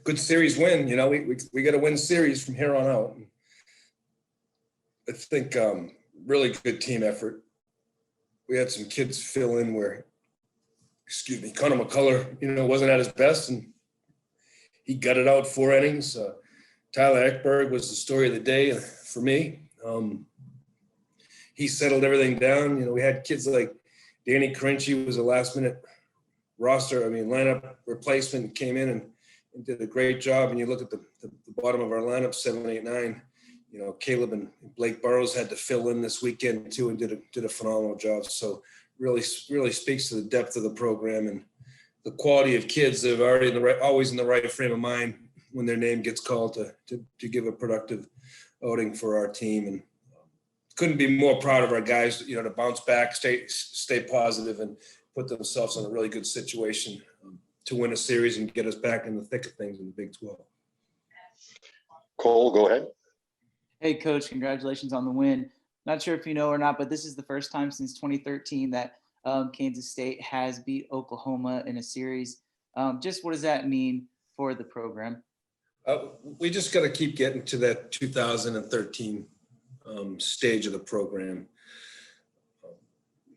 good series win. We got to win series from here on out. I think really good team effort. We had some kids fill in where, Connor McCullough, wasn't at his best, and he gutted out 4 innings. Tyler Ekberg was the story of the day for me. He settled everything down. We had kids like Danny Carinci was a last-minute lineup replacement, came in and did a great job. And you look at the bottom of our lineup, 7, 8, 9. Caleb and Blake Burrows had to fill in this weekend too and did a phenomenal job. So really speaks to the depth of the program and the quality of kids that are already always in the right frame of mind when their name gets called to give a productive outing for our team. And couldn't be more proud of our guys, to bounce back, stay positive, and put themselves in a really good situation to win a series and get us back in the thick of things in the Big 12. Cole, go ahead. Hey, Coach, congratulations on the win. Not sure if you know or not, but this is the first time since 2013 that Kansas State has beat Oklahoma in a series. Just what does that mean for the program? We just got to keep getting to that 2013 stage of the program.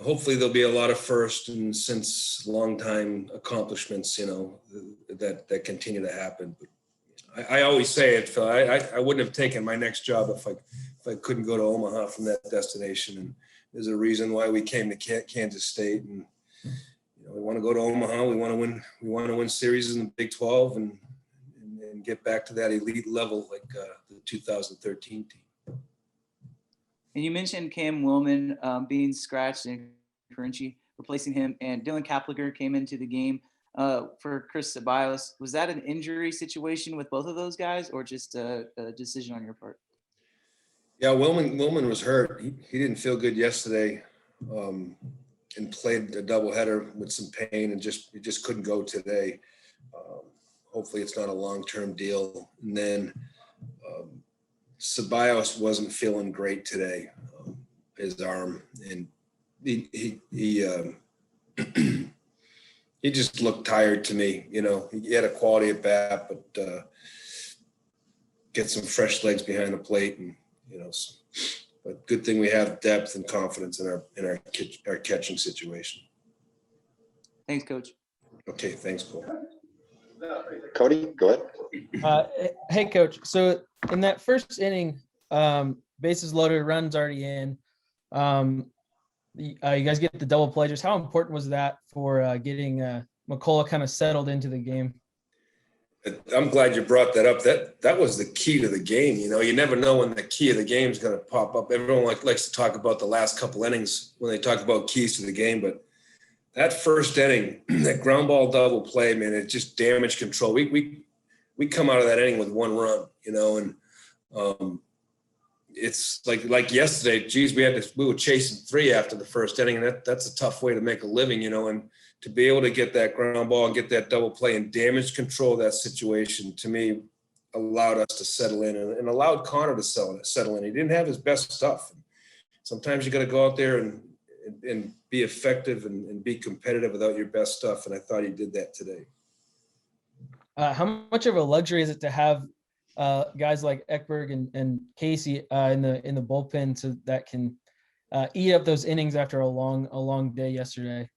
Hopefully there'll be a lot of first and since long time accomplishments, that continue to happen. But I always say it, Phil, I wouldn't have taken my next job if I couldn't go to Omaha from that destination. And there's a reason why we came to Kansas State. And we want to go to Omaha. We want to win. We want to win series in the Big 12 and get back to that elite level like the 2013 team. And you mentioned Cam Willman being scratched and Carinci replacing him, and Dylan Kapliger came into the game for Chris Ceballos. Was that an injury situation with both of those guys, or just a decision on your part? Yeah, Willman was hurt. He didn't feel good yesterday, and played a doubleheader with some pain, and he just couldn't go today. Hopefully, it's not a long-term deal. And then Ceballos wasn't feeling great today, his arm, and he he just looked tired to me. He had a quality at bat, but get some fresh legs behind the plate, and but good thing we have depth and confidence in our catching situation. Thanks, Coach. Okay, thanks, Cole. Cody, go ahead. Hey, Coach. So in that first inning, bases loaded, runs already in. You guys get the double play. Just how important was that for getting McCullough kind of settled into the game? I'm glad you brought that up. That was the key to the game. You never know when the key of the game is going to pop up. Everyone likes to talk about the last couple innings when they talk about keys to the game, but that first inning, that ground ball double play, man, it just damage control. We come out of that inning with 1 run, and it's like yesterday. Geez, we were chasing 3 after the first inning, and that's a tough way to make a living, and to be able to get that ground ball and get that double play and damage control that situation, to me, allowed us to settle in and allowed Connor to settle in. He didn't have his best stuff. Sometimes you got to go out there and be effective and be competitive without your best stuff. And I thought he did that today. How much of a luxury is it to have guys like Ekberg and Casey in the bullpen so that can eat up those innings after a long day yesterday?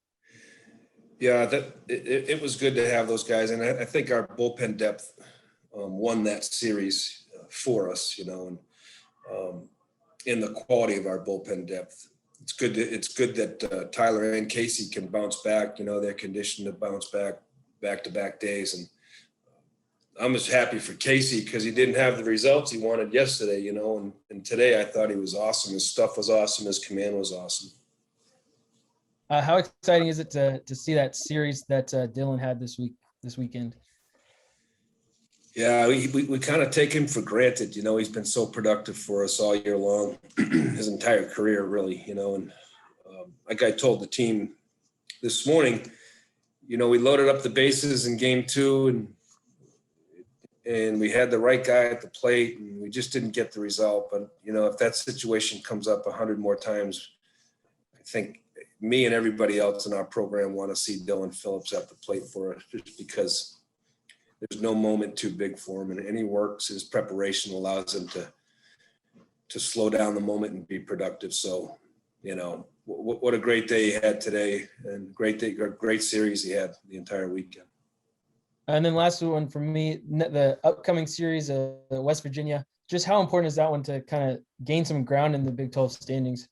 Yeah, it was good to have those guys. And I think our bullpen depth won that series for us, and in the quality of our bullpen depth. It's good that Tyler and Casey can bounce back. They're conditioned to bounce back-to-back days. And I'm just happy for Casey because he didn't have the results he wanted yesterday, and today I thought he was awesome. His stuff was awesome. His command was awesome. How exciting is it to see that series that Dylan had this weekend? Yeah, we kind of take him for granted. He's been so productive for us all year long, his entire career, really, and like I told the team this morning, we loaded up the bases in game 2 and we had the right guy at the plate and we just didn't get the result. But, if that situation comes up 100 more times, I think me and everybody else in our program want to see Dylan Phillips at the plate for us just because there's no moment too big for him, and he works. His preparation allows him to slow down the moment and be productive. So, what a great day he had today, and great series he had the entire weekend. And then last one for me, the upcoming series of West Virginia. Just how important is that one to kind of gain some ground in the Big 12 standings?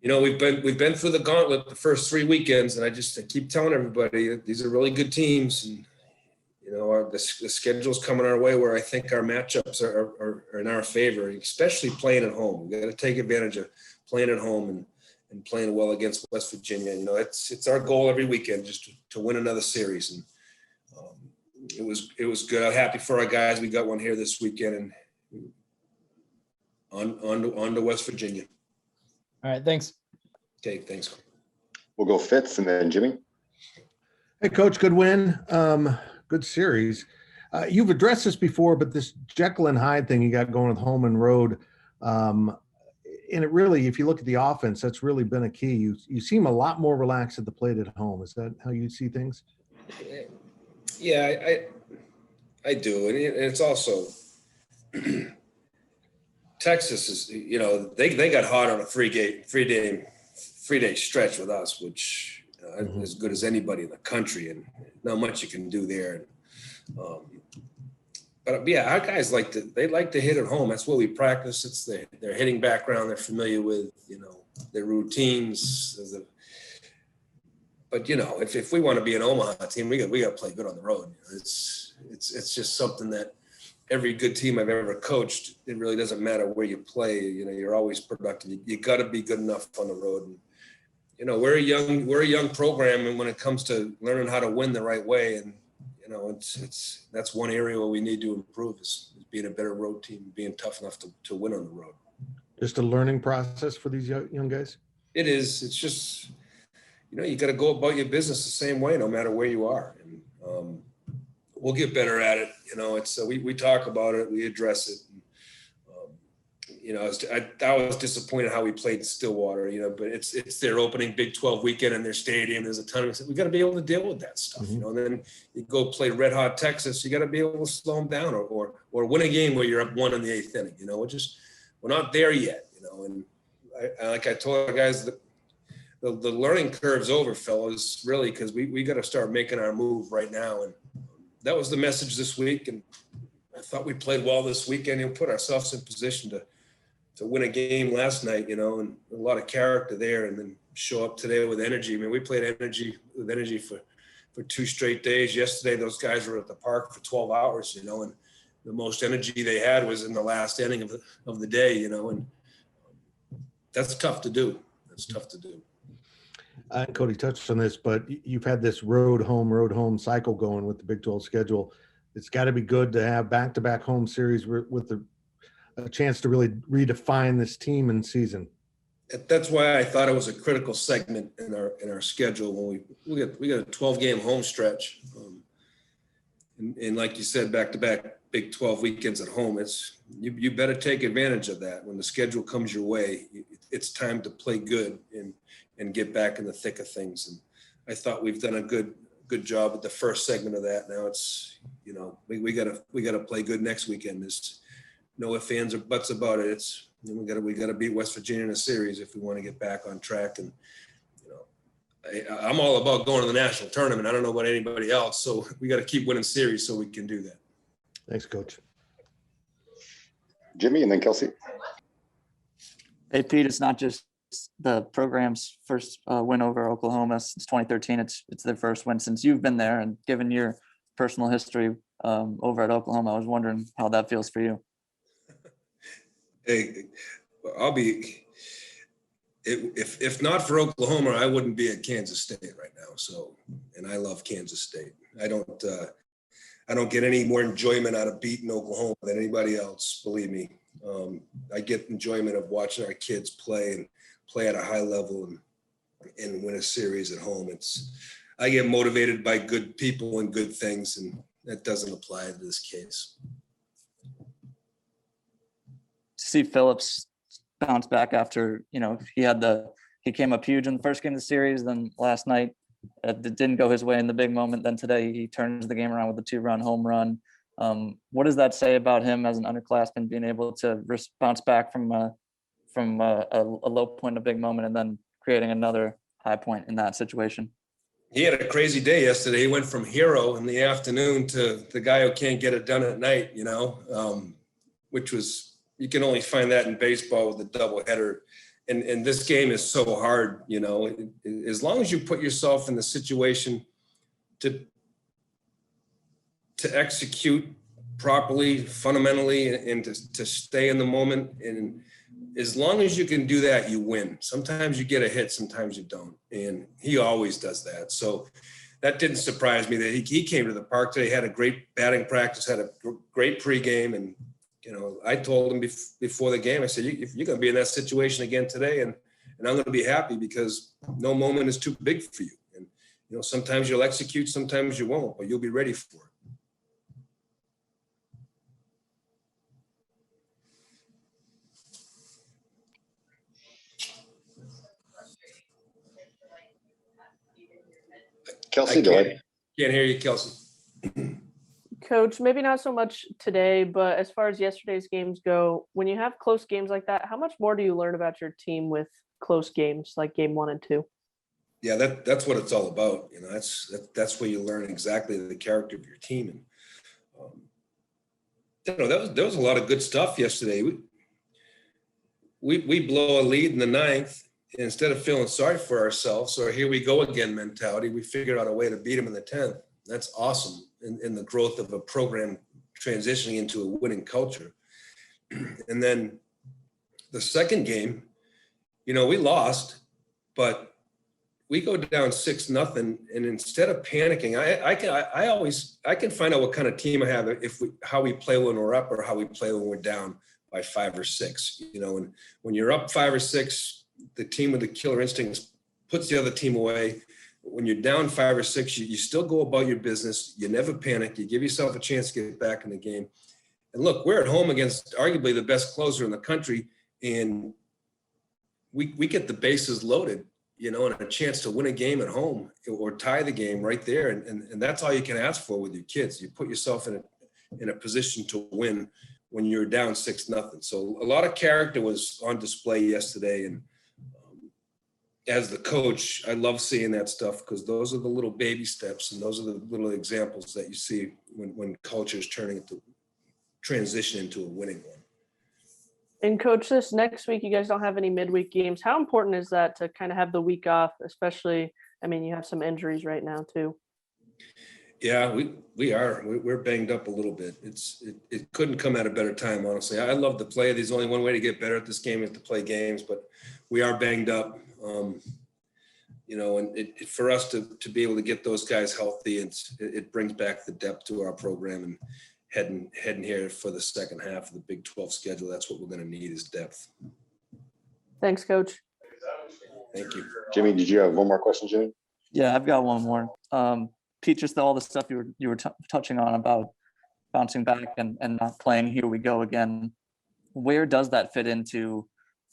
We've been through the gauntlet the first 3 weekends, and I keep telling everybody these are really good teams, and the schedule's coming our way where I think our matchups are in our favor, especially playing at home. We got to take advantage of playing at home and playing well against West Virginia. It's our goal every weekend just to win another series, and it was good. I'm happy for our guys. We got one here this weekend, and on to West Virginia. All right, thanks. Okay, thanks. We'll go Fitz and then Jimmy. Hey, Coach, good win. Good series. You've addressed this before, but this Jekyll and Hyde thing you got going with home and road, and it really, if you look at the offense, that's really been a key. You seem a lot more relaxed at the plate at home. Is that how you see things? Yeah, I do, and it's also Texas is, they got hot on a three-day stretch with us, which as good as anybody in the country, and not much you can do there. But yeah, our guys like to hit at home. That's what we practice. It's their hitting background. They're familiar with, their routines. But if we want to be an Omaha team, we got to play good on the road. It's just something that every good team I've ever coached, it really doesn't matter where you play. You're always productive. You got to be good enough on the road. And, we're a young program, and when it comes to learning how to win the right way, and that's one area where we need to improve is being a better road team, being tough enough to win on the road. Just a learning process for these young guys. It is. It's just, you got to go about your business the same way, no matter where you are. And we'll get better at it. We talk about it, we address it. I was disappointed how we played in Stillwater, but it's their opening Big 12 weekend in their stadium. There's a ton of we got to be able to deal with that stuff, and then you go play Red Hot Texas. You got to be able to slow them down or win a game where you're up 1 in the 8th inning. We're not there yet, and like I told our guys, the learning curve's over, fellas, really, because we got to start making our move right now. And that was the message this week. And I thought we played well this weekend and put ourselves in position to win a game last night, and a lot of character there, and then show up today with energy. I mean, we played with energy for 2 straight days. Yesterday, those guys were at the park for 12 hours, and the most energy they had was in the last inning of the day, and that's tough to do. Cody touched on this, but you've had this road home cycle going with the Big 12 schedule. It's got to be good to have back-to-back home series with a chance to really redefine this team and season. That's why I thought it was a critical segment in our schedule when we got a 12-game home stretch, and like you said, back-to-back Big 12 weekends at home. It's you better take advantage of that when the schedule comes your way. It's time to play good and get back in the thick of things. And I thought we've done a good job with the first segment of that. Now it's we gotta play good next weekend. There's no ifs, ands, or buts about it. It's we gotta beat West Virginia in a series if we want to get back on track. And I'm all about going to the national tournament. I don't know about anybody else, so we got to keep winning series so we can do that. Thanks, Coach. Jimmy and then Kelsey. Hey, Pete, it's not just the program's first win over Oklahoma since 2013. It's their first win since you've been there, and given your personal history over at Oklahoma, I was wondering how that feels for you. Hey, if not for Oklahoma, I wouldn't be at Kansas State right now. So, and I love Kansas State. I don't get any more enjoyment out of beating Oklahoma than anybody else. Believe me, I get enjoyment of watching our kids play at a high level and win a series at home. I get motivated by good people and good things, and that doesn't apply to this case. See Phillips bounce back after, he came up huge in the first game of the series. Then last night it didn't go his way in the big moment. Then today he turns the game around with a 2-run home run. What does that say about him as an underclassman, being able to bounce back from a low point, a big moment, and then creating another high point in that situation? He had a crazy day yesterday. He went from hero in the afternoon to the guy who can't get it done at night, which was, you can only find that in baseball with a doubleheader. And this game is so hard, as long as you put yourself in the situation to execute properly, fundamentally, and to stay in the moment. And as long as you can do that, you win. Sometimes you get a hit, sometimes you don't. And he always does that. So that didn't surprise me that he came to the park today, had a great batting practice, had a great pregame. And, I told him before the game, I said, you're going to be in that situation again today. And I'm going to be happy because no moment is too big for you. And, sometimes you'll execute, sometimes you won't, but you'll be ready for it. Kelsey, go ahead. Can't hear you, Kelsey. Coach, maybe not so much today, but as far as yesterday's games go, when you have close games like that, how much more do you learn about your team with close games like game 1 and 2? Yeah, that's what it's all about. That's where you learn exactly the character of your team. And there was a lot of good stuff yesterday. We blow a lead in the 9th. Instead of feeling sorry for ourselves, or here we go again mentality, we figured out a way to beat them in the 10th. That's awesome in the growth of a program transitioning into a winning culture. And then the second game, we lost, but we go down 6-0. And instead of panicking, I can find out what kind of team I have how we play when we're up or how we play when we're down by 5 or 6. And when you're up 5 or 6, the team with the killer instincts puts the other team away. When you're down 5 or 6, you still go about your business. You never panic. You give yourself a chance to get back in the game. And look, we're at home against arguably the best closer in the country, and we get the bases loaded, and a chance to win a game at home or tie the game right there. And that's all you can ask for with your kids. You put yourself in a position to win when you're down 6-0. So a lot of character was on display yesterday. And as the coach, I love seeing that stuff because those are the little baby steps and those are the little examples that you see when culture is transition into a winning one. And Coach, this next week, you guys don't have any midweek games. How important is that to kind of have the week off, especially, you have some injuries right now too? Yeah, we're banged up a little bit. It couldn't come at a better time, honestly. I love to play. There's only one way to get better at this game is to play games, but we are banged up. And for us to be able to get those guys healthy, it brings back the depth to our program. And heading here for the second half of the Big 12 schedule, that's what we're going to need is depth. Thanks, Coach. Thank you. Jimmy, did you have one more question, Jimmy? Yeah, I've got one more. Pete, just all the stuff you were touching on about bouncing back and not playing here we go again. Where does that fit into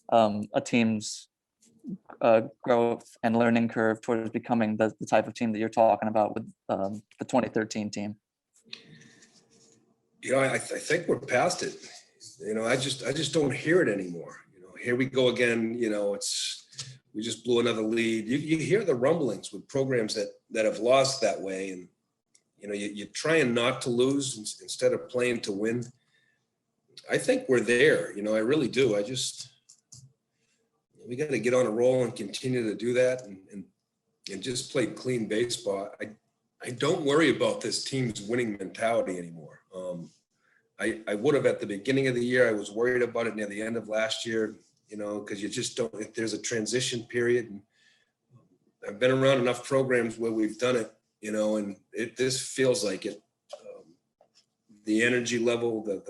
a team's growth and learning curve towards becoming the type of team that you're talking about with the 2013 team? I think we're past it. I just don't hear it anymore. Here we go again. We just blew another lead. You hear the rumblings with programs that have lost that way, and you're trying not to lose instead of playing to win. I think we're there. I really do. We got to get on a roll and continue to do that and just play clean baseball. I don't worry about this team's winning mentality anymore. I would have at the beginning of the year. I was worried about it near the end of last year, because you just don't, if there's a transition period. And I've been around enough programs where we've done it, and this feels like it. The energy level,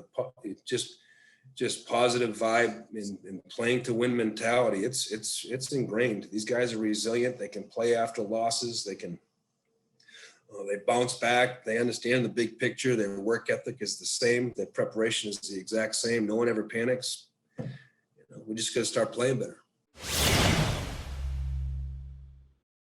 just positive vibe and playing to win mentality. It's ingrained. These guys are resilient. They can play after losses. They bounce back. They understand the big picture. Their work ethic is the same. Their preparation is the exact same. No one ever panics. We just got to start playing better.